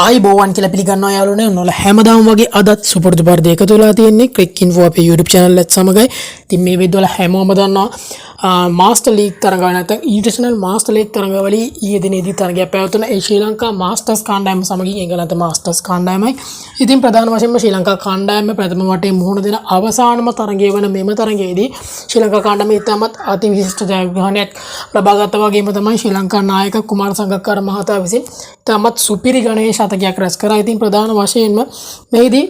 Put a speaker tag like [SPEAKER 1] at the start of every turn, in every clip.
[SPEAKER 1] ආයිබෝවන් කියලා පිළිගන්නවා යාළුවනේ. ඔන්නෝල හැමදාම වගේ අදත් සුපුරුදු පරිදි එකතු වෙලා තියෙන්නේ ක්‍රික් ඉන්ෆෝ අපේ YouTube channel එකත් සමගයි. ඉතින් මේ වීඩියෝ වල හැමෝම දන්නවා මාස්ටර් ලීග් තරඟ නැත්නම් ඉන්ටර්නැෂනල් මාස්ටර් ලීග් තරඟවලදී ඊයේ දිනේදී තරඟයක් පැවතුන ඒ ශ්‍රී ලංකා මාස්ටර්ස් කණ්ඩායම සමගින් එංගලන්ත මාස්ටර්ස් කණ්ඩායමයි. ඉතින් ප්‍රධාන වශයෙන්ම ශ්‍රී ලංකා කණ්ඩායම ප්‍රථම වටේ මුහුණ දෙන අවසානම තරඟය වන මෙම තරඟයේදී ශ්‍රී ලංකා කණ්ඩායම ඉතාමත් අති විශිෂ්ට ජයග්‍රහණයක් ලබා ගත්තා වගේම තමයි ශ්‍රී ලංකා නායක කුමාර සංගක්කාර මහතා විසින් ඉතාමත් සුපිරි ගණයේ ශතකයක් රැස් කරා. ඉතින් ප්‍රධාන වශයෙන්ම මෙහිදී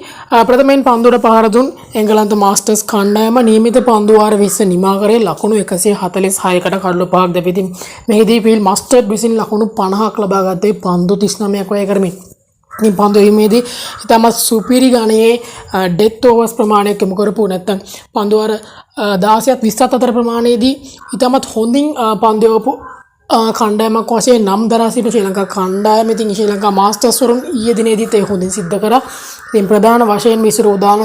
[SPEAKER 1] ප්‍රථමයෙන් පන්දුවට පහර දුන් එංගලන්ත මාස්ටර්ස් කණ්ඩායම නියමිත පන්දු වාර 20 නිමා කරේ ලකුණු 146කට කඩලු 5ක් දැපී. ඉතින් මෙහිදී ෆීල් මාස්ටර්ඩ් විසින් ලකුණු 50ක් ලබා ගත්තේ පන්දු 39ක් වැය කරමින්. ඉතින් පන්දු හිමේදී ඉතාමත් සුපිරි ගණයේ ඩෙත් ඕවර්ස් ප්‍රමාණයක් යොමු කරපු නැත්නම් පන්දු වාර 16ත් 20ත් අතර ප්‍රමාණයේදී ඉතාමත් හොඳින් පන්දු යවපු කණ්ඩායමක් වශයෙන් නම් දරා සිටි ශ්‍රී ලංකා කණ්ඩායම ඉතින් ශ්‍රී ලංකා මාස්ටර්ස් වරුන් ඊයේ දිනේදීත් ඒ හොඳින් සිද්ධ කරා. ඉතින් ප්‍රධාන වශයෙන් විසිරෝ දාන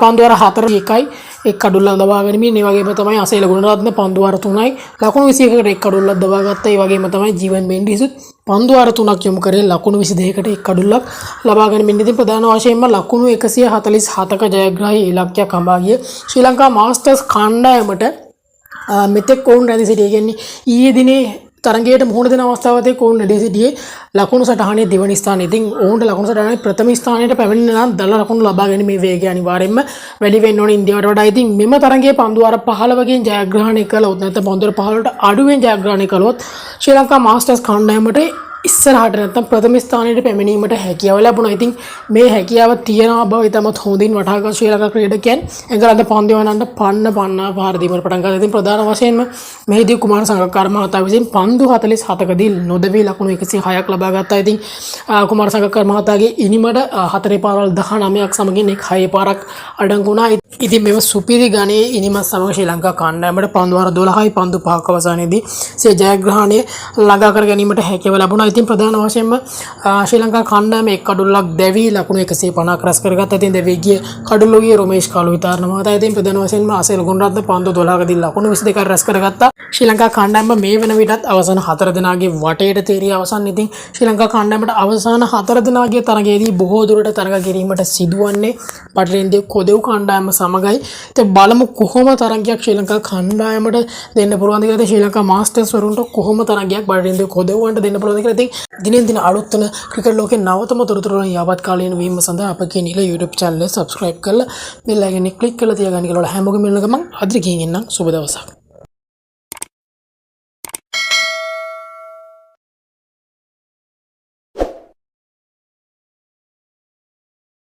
[SPEAKER 1] පන්දු වාර 4-1යි එක් කඩුල්ලක් දබා ගැනීම. ඒ වගේම තමයි අසේල ගුණරත්න පන්දු වාර 3යි ලකුණු 21කට එක් කඩුල්ලක් දබා ගත්තා. ඒ වගේම තමයි ජීවන් මෙන්ඩිසුත් පන්දු වාර 3ක් යොමු කරේ ලකුණු 22කට එක් කඩුල්ලක් ලබා ගැනීම. ඉතින් ප්‍රධාන වශයෙන්ම ලකුණු 147ක ජයග්‍රාහී ඉලක්කයක් හඹා ගිය ශ්‍රී ලංකා මාස්ටර්ස් කණ්ඩායමට මෙතෙක් ඔවුන් රැඳී සිටියේ. කියන්නේ ඊයේ දිනේ තරගයට මුහුණ දෙන අවස්ථාවදී ඔවුන් රැඳී සිටියේ ලකුණු සටහනේ දෙවනි ස්ථානයේ. ඉතින් ඔවුන්ට ලකුණු සටහනේ ප්‍රථම ස්ථානයට පැමිණෙන නම් දල ලකුණු ලබා ගැනීමේ වේගය අනිවාර්යයෙන්ම වැඩි වෙන්න ඕනේ ඉන්දියාවට වඩා. ඉතින් මෙම තරගයේ පන්දු වාර 15කින් ජයග්‍රහණය කළොත් නැත්නම් පන්දු වාර 15ට අඩුවෙන් ජයග්‍රහණය කළොත් ශ්‍රී ලංකා මාස්ටර්ස් කණ්ඩායමට ඉස්සරහට නැත්නම් ප්‍රථම ස්ථානයට පැමිණීමට හැකියාව ලැබුණා. ඉතින් මේ හැකියාව තියෙනවා බව ඉතමත් හොඳින් වටහාගත් ශ්‍රී ලංකා ක්‍රීඩකයන් එංගලන්ත පන්දු යවන්නට පන්න පහර දීමට පටන් ගත්තා. ඉතින් ප්‍රධාන වශයෙන්ම මෙහිදී කුමාර සංගක්කාර මහතා විසින් පන්දු 47කදී නොදැවී ලකුණු 106ක් ලබා ගත්තා. ඉතින් කුමාර සංගක්කාර මහතාගේ ඉනිමට 4 පාරවල් 19ක් සමගින් 6 පාරක් අඩංගු වුණා. ඉතින් මෙව සුපිරි ගණයේ ඉනිමත් සමග ශ්‍රී ලංකා කණ්ඩායමට පන්දු වාර 12යි පන්දු 5ක අවසානයේදී සිය ජයග්‍රහණය ළඟා කර ගැනීමට හැකියාව ලැබුණා. ඉතින් ප්‍රධාන වශයෙන්ම ශ්‍රී ලංකා කණ්ඩායම එක් කඩුල්ලක් දැවී ලකුණු 150ක් රැස් කරගත්තා. ඉතින් දැවී ගිය කඩුල්ල ගියේ රොමේෂ් කාලු විතාරණ මහතා. ඉතින් ප්‍රධාන වශයෙන්ම අසේල ගුණරත්න පන්දු 12කදී ලකුණු 22ක් රැස් කරගත්තා. ශ්‍රී ලංකා කණ්ඩායම මේ වෙන විටත් අවසාන 4 දෙනාගේ වටේට තේරිය අවසන්. ඉතින් ශ්‍රී ලංකා කණ්ඩායමට අවසාන 4 දෙනාගේ තරගයේදී බොහෝ දුරට තරග කිරීමට සිදුවන්නේ පටලින්දී කොදෙව් කණ්ඩායම සමගයි. ඉතින් බලමු කොහොම තරගයක් ශ්‍රී ලංකා කණ්ඩායමට දෙන්න පුළුවන්ද කියලා. ශ්‍රී ලංකා මාස්ටර්ස් වරුන්ට කොහොම තරගයක් පටලින්දී කොදෙව්වන්ට දෙන්න පුළුවන්ද කියලා. ඉතින් දිනෙන් දින අලුත් වෙන ක්‍රිකට් ලෝකේ නවතම තොරතුරු වලින් යාවත් කාලීන වීම සඳහා අපගේ නිල YouTube channel එක subscribe කරලා bell icon එක click කරලා තියාගන්න කියලා හැමෝගෙම ඉන්න ගමන් අද ගිහින් එන්නම්. සුබ දවසක්.